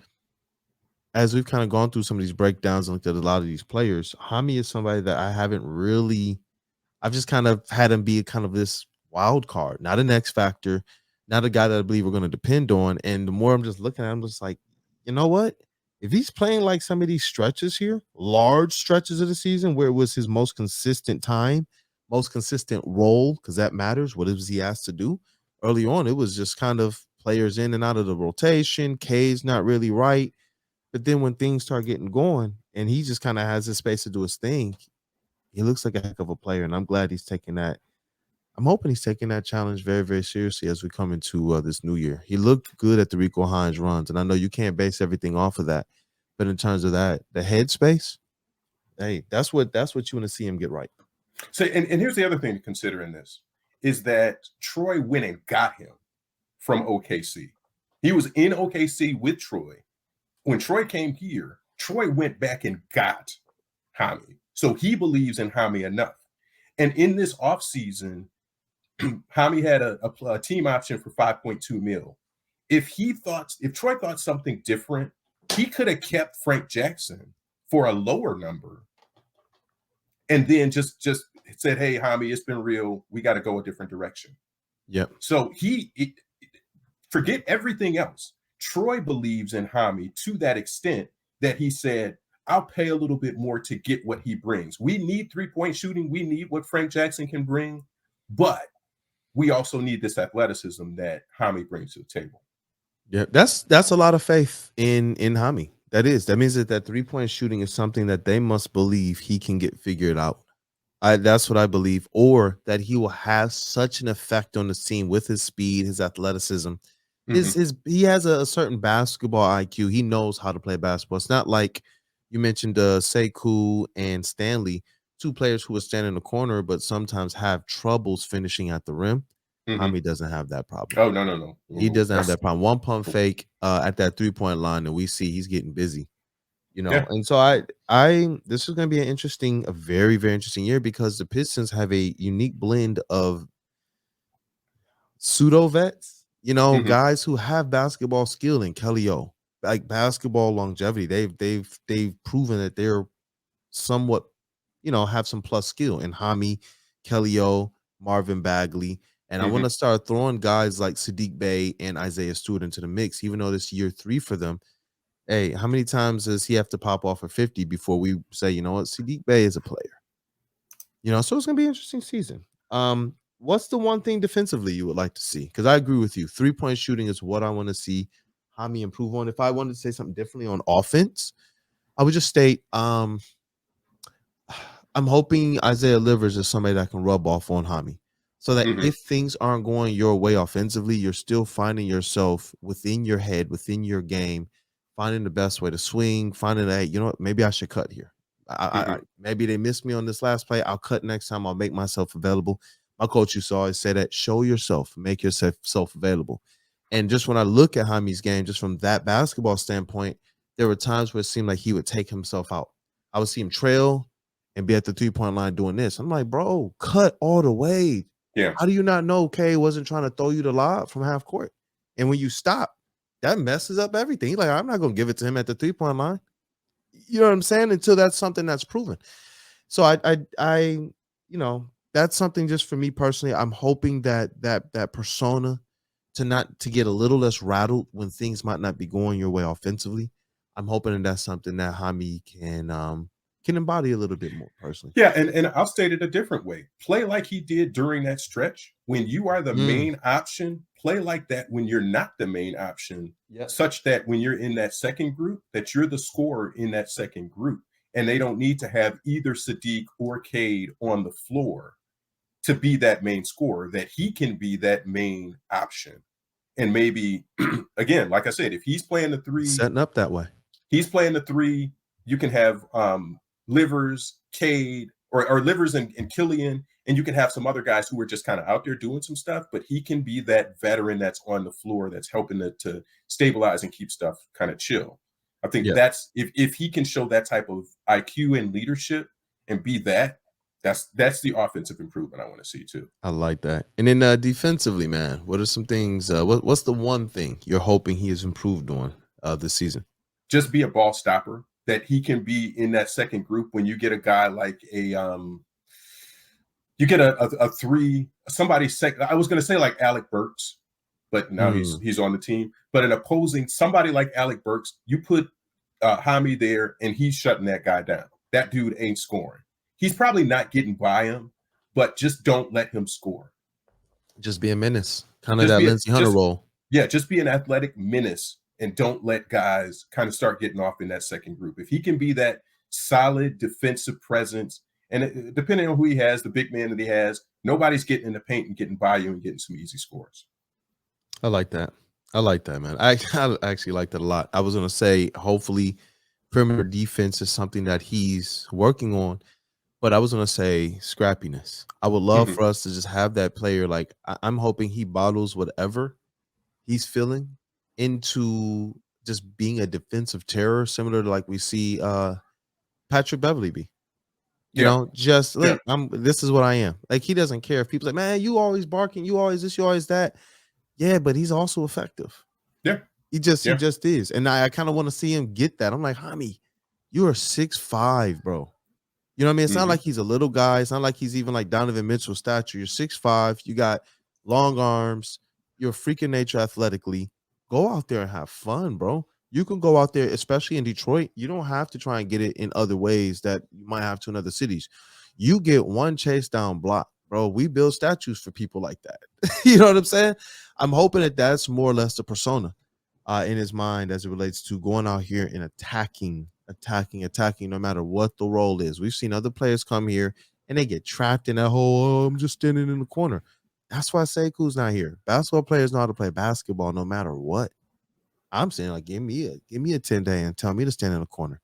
as we've kind of gone through some of these breakdowns and looked at a lot of these players, Hami is somebody that I've just kind of had him be kind of this wild card, not an X factor, not a guy that I believe we're going to depend on. And the more I'm just looking at him, I'm just like, you know what? If he's playing like some of these stretches here, large stretches of the season where it was his most consistent time, most consistent role, because that matters. What was he asked to do? Early on, it was just kind of players in and out of the rotation. K's not really right. But then when things start getting going and he just kind of has his space to do his thing, he looks like a heck of a player. And I'm glad he's taking that. I'm hoping he's taking that challenge very, very seriously as we come into this new year. He looked good at the Rico Hines runs. And I know you can't base everything off of that. But in terms of that, the headspace, hey, that's what you want to see him get right. So, and here's the other thing to consider in this is that Troy went and got him from OKC. He was in OKC with Troy. When Troy came here, Troy went back and got Hami. So he believes in Hami enough. And in this offseason, Hami had a team option for $5.2 million. If Troy thought something different, he could have kept Frank Jackson for a lower number and then just said, hey, Hami, it's been real. We got to go a different direction. Yep. So forget everything else. Troy believes in Hami to that extent that he said, I'll pay a little bit more to get what he brings. We need three-point shooting. We need what Frank Jackson can bring. But we also need this athleticism that Hami brings to the table. Yeah, that's a lot of faith in Hami. That means that three-point shooting is something that they must believe he can get figured out. That's what I believe, or that he will have such an effect on the team with his speed, his athleticism. He has a certain basketball IQ. He knows how to play basketball. It's not like you mentioned Sekou and Stanley, two players who will stand in the corner, but sometimes have troubles finishing at the rim. Hami doesn't have that problem. Oh, no. He doesn't have that problem. One pump fake at that 3-point line, and we see he's getting busy. Yeah. And so this is going to be a very, very interesting year because the Pistons have a unique blend of pseudo vets, guys who have basketball skill in Kelly O, like basketball longevity. They've proven that they're somewhat, have some plus skill in Hami, Kelly O, Marvin Bagley. And I want to start throwing guys like Sadiq Bey and Isaiah Stewart into the mix, even though this year 3 for them. Hey, how many times does he have to pop off a 50 before we say, you know what, Sadiq Bey is a player? So it's going to be an interesting season. What's the one thing defensively you would like to see? Because I agree with you. 3-point shooting is what I want to see Hami improve on. If I wanted to say something differently on offense, I would just state I'm hoping Isaiah Livers is somebody that can rub off on Hami. So that if things aren't going your way offensively, you're still finding yourself within your head, within your game, finding the best way to swing, finding that, maybe I should cut here. Maybe they missed me on this last play. I'll cut next time. I'll make myself available. My coach used to always say that, show yourself, make yourself available. And just when I look at Hami's game, just from that basketball standpoint, there were times where it seemed like he would take himself out. I would see him trail and be at the 3-point line doing this. I'm like, bro, cut all the way. Yeah. How do you not know Kay wasn't trying to throw you the lob from half court? And when you stop, that messes up everything. He's like, I'm not going to give it to him at the 3-point line. You know what I'm saying? Until that's something that's proven. So I that's something just for me personally. I'm hoping that persona to get a little less rattled when things might not be going your way offensively. I'm hoping that's something that Hami can embody a little bit more personally. Yeah, and I'll state it a different way. Play like he did during that stretch. When you are the main option, play like that when you're not the main option, such that when you're in that second group, that you're the scorer in that second group. And they don't need to have either Sadiq or Cade on the floor to be that main scorer, that he can be that main option. And maybe, again, like I said, if he's playing the 3. Setting up that way. He's playing the 3, you can have Livers, Cade, or Livers and Killian, and you can have some other guys who are just kind of out there doing some stuff, but he can be that veteran that's on the floor that's helping to stabilize and keep stuff kind of chill. I think that's if he can show that type of IQ and leadership and be that's the offensive improvement I want to see too. I like that. And then defensively, man, what are some things? What's the one thing you're hoping he has improved on this season? Just be a ball stopper. That he can be in that second group when you get a guy like you get a 3, somebody second. I was going to say like Alec Burks, but now he's on the team. But an opposing somebody like Alec Burks, you put Hami there and he's shutting that guy down. That dude ain't scoring. He's probably not getting by him, but just don't let him score. Just be a menace, kind of that Lindsey Hunter role. Yeah, just be an athletic menace and don't let guys kind of start getting off in that second group. If he can be that solid defensive presence, and depending on who he has, the big man that he has, nobody's getting in the paint and getting by you and getting some easy scores. I like that. I like that, man. I actually like that a lot. I was going to say, hopefully, perimeter defense is something that he's working on, but I was going to say scrappiness. I would love for us to just have that player. Like, I'm hoping he bottles whatever he's feeling into just being a defensive terror, similar to like we see Patrick Beverley be. You know, just like this is what I am. Like, he doesn't care if people like, man, you always barking, you always this, you always that. Yeah, but he's also effective. Yeah. He just is. And I kind of want to see him get that. I'm like, Hami, you are 6'5", bro. You know what I mean? It's not like he's a little guy. It's not like he's even like Donovan Mitchell stature. You're 6'5". You got long arms. You're a freak of nature athletically. Go out there and have fun, bro. You can go out there, especially in Detroit. You don't have to try and get it in other ways that you might have to in other cities. You get one chase down block, bro. We build statues for people like that. You know what I'm saying? I'm hoping that that's more or less the persona in his mind as it relates to going out here and attacking, no matter what the role is. We've seen other players come here and they get trapped in that whole, I'm just standing in the corner. That's why Seku's not here. Basketball players know how to play basketball no matter what. I'm saying, like, give me a 10-day and tell me to stand in the corner.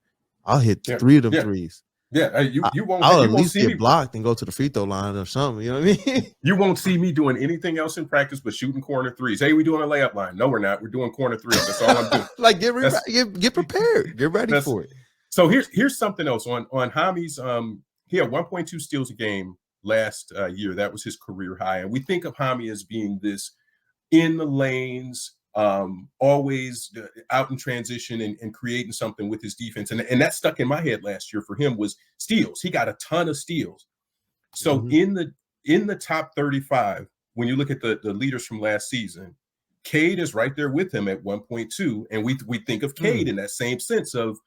I'll hit 3 of them threes. Yeah, you won't. I'll you at least get blocked and go to the free throw line or something. You know what I mean? You won't see me doing anything else in practice but shooting corner threes. Hey, we doing a layup line? No, we're not. We're doing corner threes. That's all I'm doing. Like, get prepared. Get ready for it. So here's something else on Hami's. He had 1.2 steals a game last year. That was his career high. And we think of Hami as being this in the lanes, always out in transition and creating something with his defense. And that stuck in my head last year for him was steals. He got a ton of steals. So in the top 35, when you look at the leaders from last season, Cade is right there with him at 1.2. And we think of Cade in that same sense of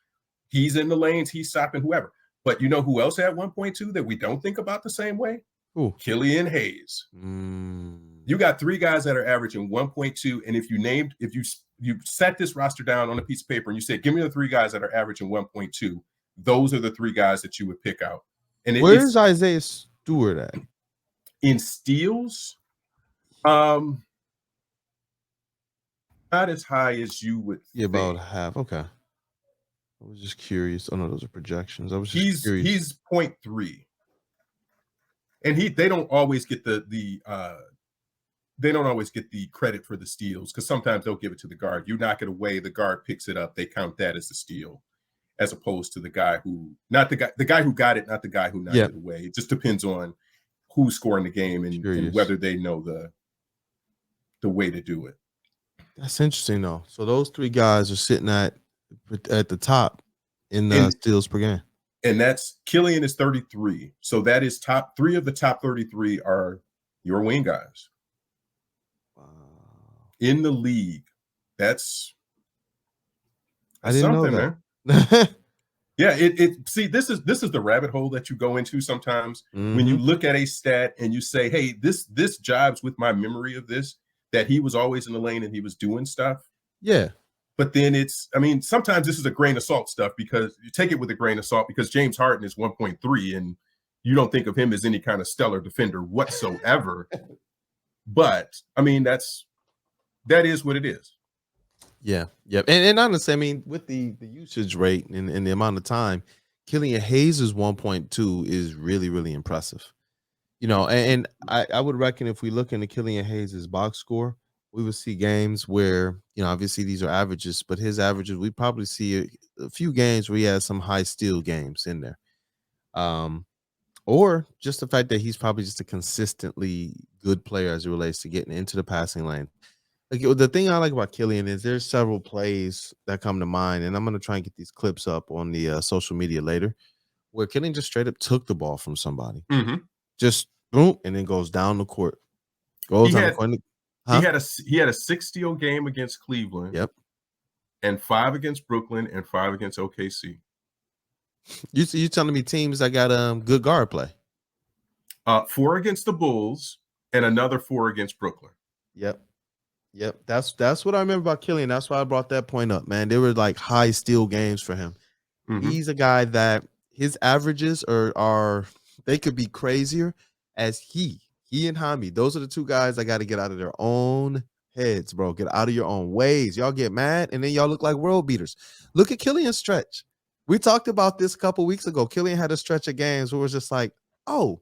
he's in the lanes, he's stopping whoever. But you know who else had 1.2 that we don't think about the same way? Ooh. Killian Hayes. You got 3 guys that are averaging 1.2, and if you set this roster down on a piece of paper and you said, give me the 3 guys that are averaging 1.2, those are the 3 guys that you would pick out. And where's Isaiah Stewart at in steals? Not as high as you would. Yeah, about half. Okay, I was just curious. Oh no, those are projections. I was just curious. He's 0.3. And they don't always get the credit for the steals because sometimes they'll give it to the guard. You knock it away, the guard picks it up. They count that as a steal, as opposed to the guy who got it, not the guy who knocked it away. It just depends on who's scoring the game and whether they know the way to do it. That's interesting though. So those 3 guys are sitting at the top in the steals per game. And that's Killian is 33. So that is top 3 of the top 33 are your wing guys. Wow. In the league. That's I didn't know that. Man. Yeah, see, this is the rabbit hole that you go into sometimes when you look at a stat and you say, hey, this jibes with my memory of this, that he was always in the lane and he was doing stuff. Yeah. But then sometimes this is a grain of salt stuff because you take it with a grain of salt because James Harden is 1.3 and you don't think of him as any kind of stellar defender whatsoever. But I mean, that is what it is. Yeah. Yeah. And honestly, I mean, with the usage rate and the amount of time, Killian Hayes' 1.2 is really, really impressive. You know, and I would reckon if we look into Killian Hayes' box score, we would see games where, you know, obviously these are averages, but his averages, we probably see a few games where he has some high steal games in there. Or just the fact that he's probably just a consistently good player as it relates to getting into the passing lane. Like, the thing I like about Killian is there's several plays that come to mind, and I'm going to try and get these clips up on the social media later, where Killian just straight up took the ball from somebody. Just boom, and then goes down the court. Goes down the court. He had a 6 steal game against Cleveland. Yep. And 5 against Brooklyn and 5 against OKC. You telling me teams that got good guard play? 4 against the Bulls and another 4 against Brooklyn. Yep. Yep, that's what I remember about Killian. That's why I brought that point up, man. They were like high steal games for him. He's a guy that his averages are they could be crazier as he and Hami. Those are the two guys that got to get out of their own heads, bro. Get out of your own ways. Y'all get mad and then y'all look like world beaters. Look at Killian's stretch. We talked about this a couple weeks ago. Killian had a stretch of games where it was just like, oh,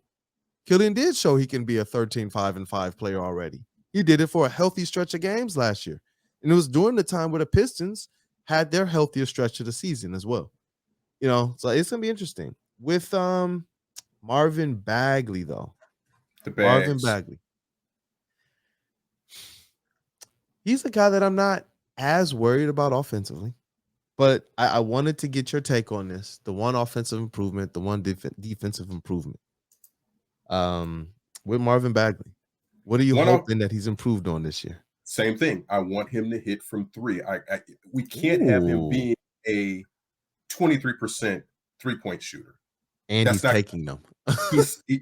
Killian did show he can be a 13-5-5 player already. He did it for a healthy stretch of games last year. And it was during the time where the Pistons had their healthiest stretch of the season as well. So it's gonna be interesting. With Marvin Bagley, though. Marvin Bagley. He's a guy that I'm not as worried about offensively. But I wanted to get your take on this. The one offensive improvement, the one defensive improvement. With Marvin Bagley. What are you hoping that he's improved on this year? Same thing. I want him to hit from three. We can't have him being a 23% three-point shooter. And he's taking them.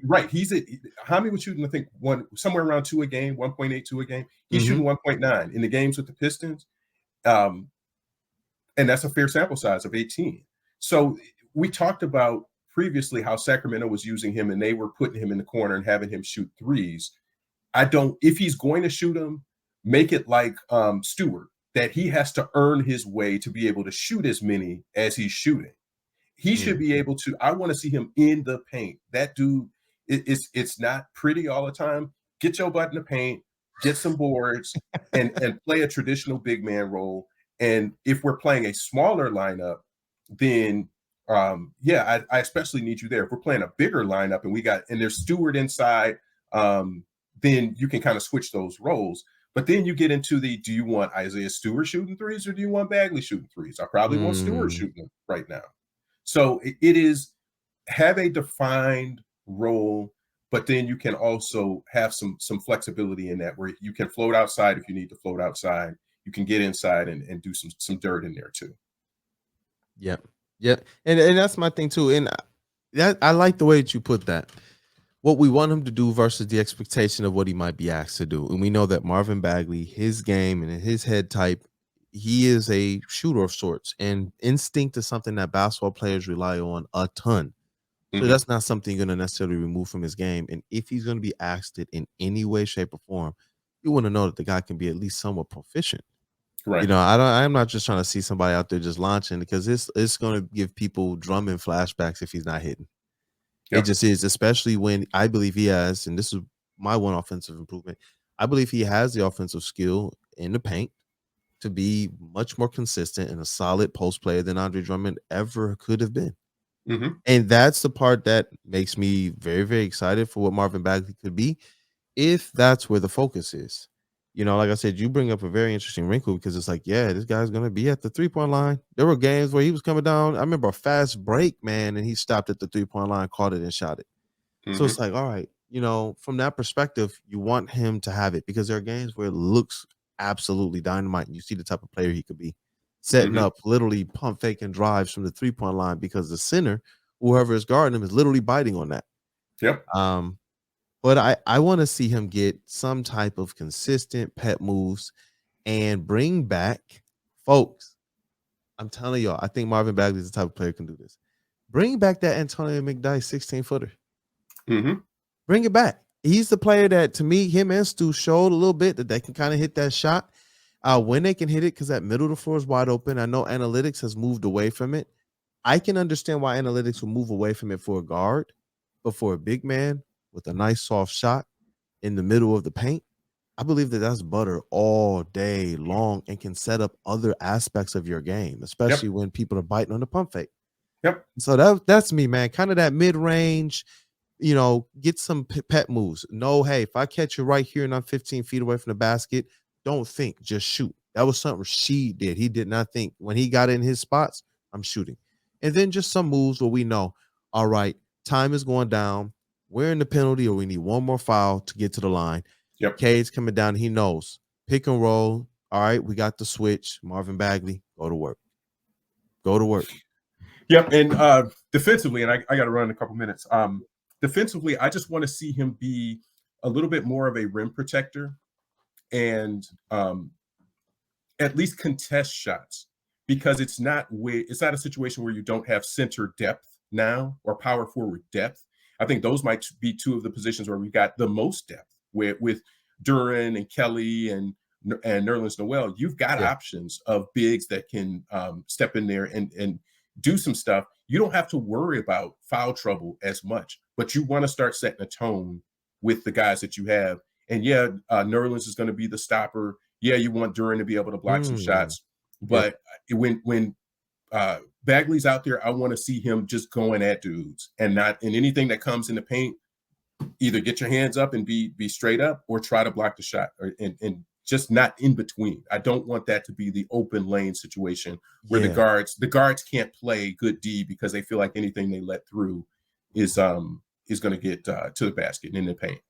Right. Hami was shooting, I think, somewhere around 2 a game, 1.82 a game. He's shooting 1.9 in the games with the Pistons. And that's a fair sample size of 18. So we talked about previously how Sacramento was using him and they were putting him in the corner and having him shoot threes. If he's going to shoot them, make it like Stewart, that he has to earn his way to be able to shoot as many as he's shooting. He should be able to. I want to see him in the paint. That dude, it's not pretty all the time. Get your butt in the paint, get some boards, and play a traditional big man role. And if we're playing a smaller lineup, then I especially need you there. If we're playing a bigger lineup and there's Stewart inside, then you can kind of switch those roles. But then you get into do you want Isaiah Stewart shooting threes or do you want Bagley shooting threes? I probably want Stewart shooting them right now. So it is have a defined role, but then you can also have some flexibility in that where you can float outside if you need to float outside. You can get inside and do some dirt in there too. Yep. And that's my thing too. And I like the way that you put that. What we want him to do versus the expectation of what he might be asked to do. And we know that Marvin Bagley, his game and his head type, he is a shooter of sorts. And instinct is something that basketball players rely on a ton. So that's not something you're going to necessarily remove from his game. And if he's going to be asked it in any way, shape, or form, you want to know that the guy can be at least somewhat proficient. Right. I'm not just trying to see somebody out there just launching because it's going to give people Drummond flashbacks if he's not hitting. Yep. It just is, especially when I believe he has, and this is my one offensive improvement, I believe he has the offensive skill in the paint to be much more consistent and a solid post player than Andre Drummond ever could have been. And that's the part that makes me very, very excited for what Marvin Bagley could be if that's where the focus is. Like I said, you bring up a very interesting wrinkle because it's like, yeah, this guy's going to be at the 3-point line. There were games where he was coming down. I remember a fast break, man, and he stopped at the 3-point line, caught it, and shot it. So it's like, all right, from that perspective, you want him to have it because there are games where it looks absolutely dynamite. And you see the type of player he could be setting up, literally pump faking drives from the 3-point line because the center, whoever is guarding him, is literally biting on that. Yep. But I want to see him get some type of consistent pet moves and bring back, folks. I'm telling y'all, I think Marvin Bagley is the type of player who can do this. Bring back that Antonio McDyess 16-footer. Bring it back. He's the player that, to me, him and Stu showed a little bit that they can kind of hit that shot when they can hit it because that middle of the floor is wide open. I know analytics has moved away from it. I can understand why analytics will move away from it for a guard, but for a big man with a nice soft shot in the middle of the paint, I believe that that's butter all day long and can set up other aspects of your game, especially when people are biting on the pump fake. So that's me, man. Kind of that mid-range, get some pet moves. No, hey, if I catch you right here and I'm 15 feet away from the basket, don't think, just shoot. That was something she did. He did not think. When he got in his spots, I'm shooting. And then just some moves where we know, all right, time is going down. We're in the penalty or we need one more foul to get to the line. Cade's coming down. He knows. Pick and roll. All right, we got the switch. Marvin Bagley, go to work. Yep. And defensively, and I got to run in a couple minutes. Defensively, I just want to see him be a little bit more of a rim protector and at least contest shots, because it's not a situation where you don't have center depth now or power forward depth. I think those might be two of the positions where we got the most depth with Duren and Kelly and Nerlens Noel. You've got options of bigs that can step in there and do some stuff. You don't have to worry about foul trouble as much, but you want to start setting a tone with the guys that you have. And Nerlens is going to be the stopper. Yeah, you want Duren to be able to block some shots, but when Bagley's out there, I want to see him just going at dudes and not in anything that comes in the paint. Either get your hands up and be straight up, or try to block the shot, and just not in between. I don't want that to be the open lane situation where the guards can't play good D because they feel like anything they let through is going to get to the basket and in the paint.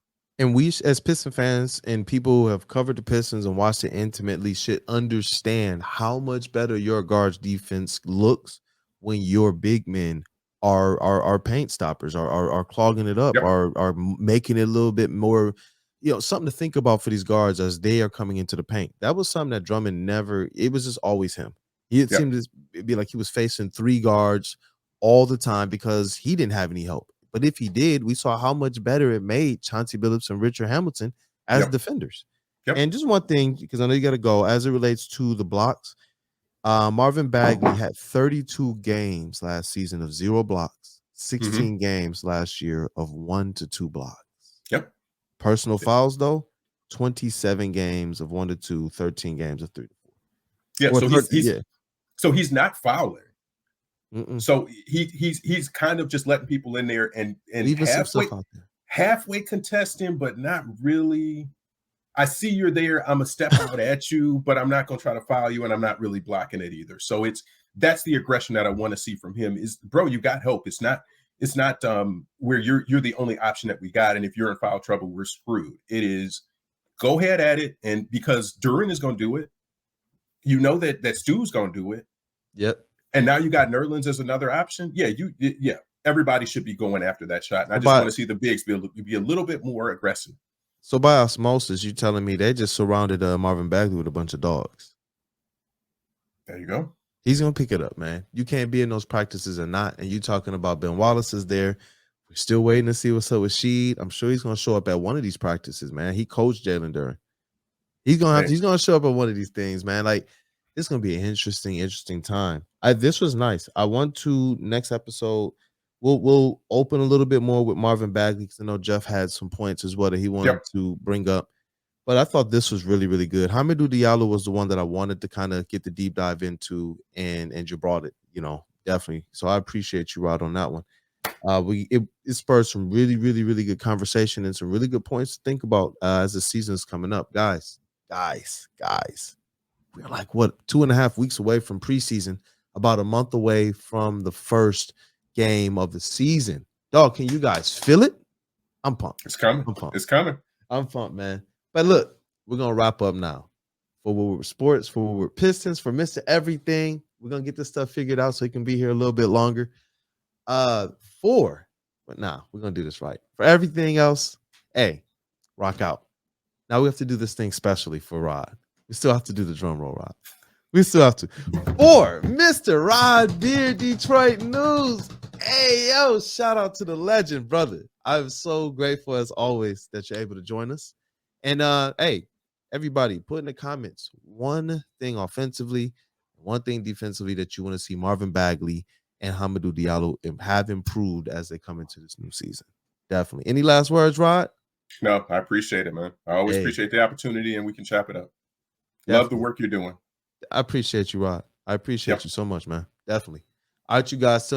And we, as Piston fans and people who have covered the Pistons and watched it intimately, should understand how much better your guards defense looks when your big men are paint stoppers, are clogging it up, are making it a little bit more, something to think about for these guards as they are coming into the paint. That was something that Drummond never, it was just always him. It seemed to be like he was facing three guards all the time because he didn't have any help. But if he did, we saw how much better it made Chauncey Billups and Richard Hamilton as defenders. And just one thing, because I know you got to go, as it relates to the blocks, Marvin Bagley had 32 games last season of 0 blocks, 16 games last year of 1 to 2 blocks. Personal fouls, though, 27 games of 1 to 2, 13 games of 3 to 4. So he's not fouling. So he's kind of just letting people in there and halfway contest him, but not really. I see you're there. I'm gonna step out at you, but I'm not gonna try to foul you, and I'm not really blocking it either. So that's the aggression that I want to see from him. Is, bro, you got help. It's not where you're the only option that we got, and if you're in foul trouble, we're screwed. It is go ahead at it, and because Duren is gonna do it, that Stu's gonna do it. And now you got Nerlens as another option. Everybody should be going after that shot. And I just want to see the bigs be a little bit more aggressive. So by osmosis, you telling me they just surrounded Marvin Bagley with a bunch of dogs? There you go. He's going to pick it up, man. You can't be in those practices or not. And you talking about Ben Wallace is there. We're still waiting to see what's up with Sheed. I'm sure he's going to show up at one of these practices, man. He coached Jalen Duren. He's going to show up at one of these things, man. Like, it's going to be an interesting time. This was nice. I want to, next episode, we'll open a little bit more with Marvin Bagley, because I know Jeff had some points as well that he wanted to bring up. But I thought this was really, really good. Hamidou Diallo was the one that I wanted to kind of get the deep dive into, and you brought it, definitely. So I appreciate you, Rod, on that one. It spurred some really, really, really good conversation and some really good points to think about as the season is coming up. Guys. We're like, 2.5 weeks away from preseason, about a month away from the first game of the season. Dog, can you guys feel it? I'm pumped. It's coming. It's coming. I'm pumped, man. But look, we're going to wrap up now. For Woodward Sports, for Woodward Pistons, for Mr. Everything. We're going to get this stuff figured out so he can be here a little bit longer. But now we're going to do this right. For everything else, hey, rock out. Now we have to do this thing specially for Rod. We still have to do the drum roll, Rod. We still have to. For Mr. Rod Beard, Detroit News. Hey, yo, shout out to the legend, brother. I'm so grateful, as always, that you're able to join us. And, hey, everybody, put in the comments one thing offensively, one thing defensively that you want to see Marvin Bagley and Hamidou Diallo have improved as they come into this new season. Definitely. Any last words, Rod? No, I appreciate it, man. I always appreciate the opportunity, and we can chop it up. Definitely. Love the work you're doing. I appreciate you, Rod. I appreciate you so much, man. Definitely. All right, you guys. Till next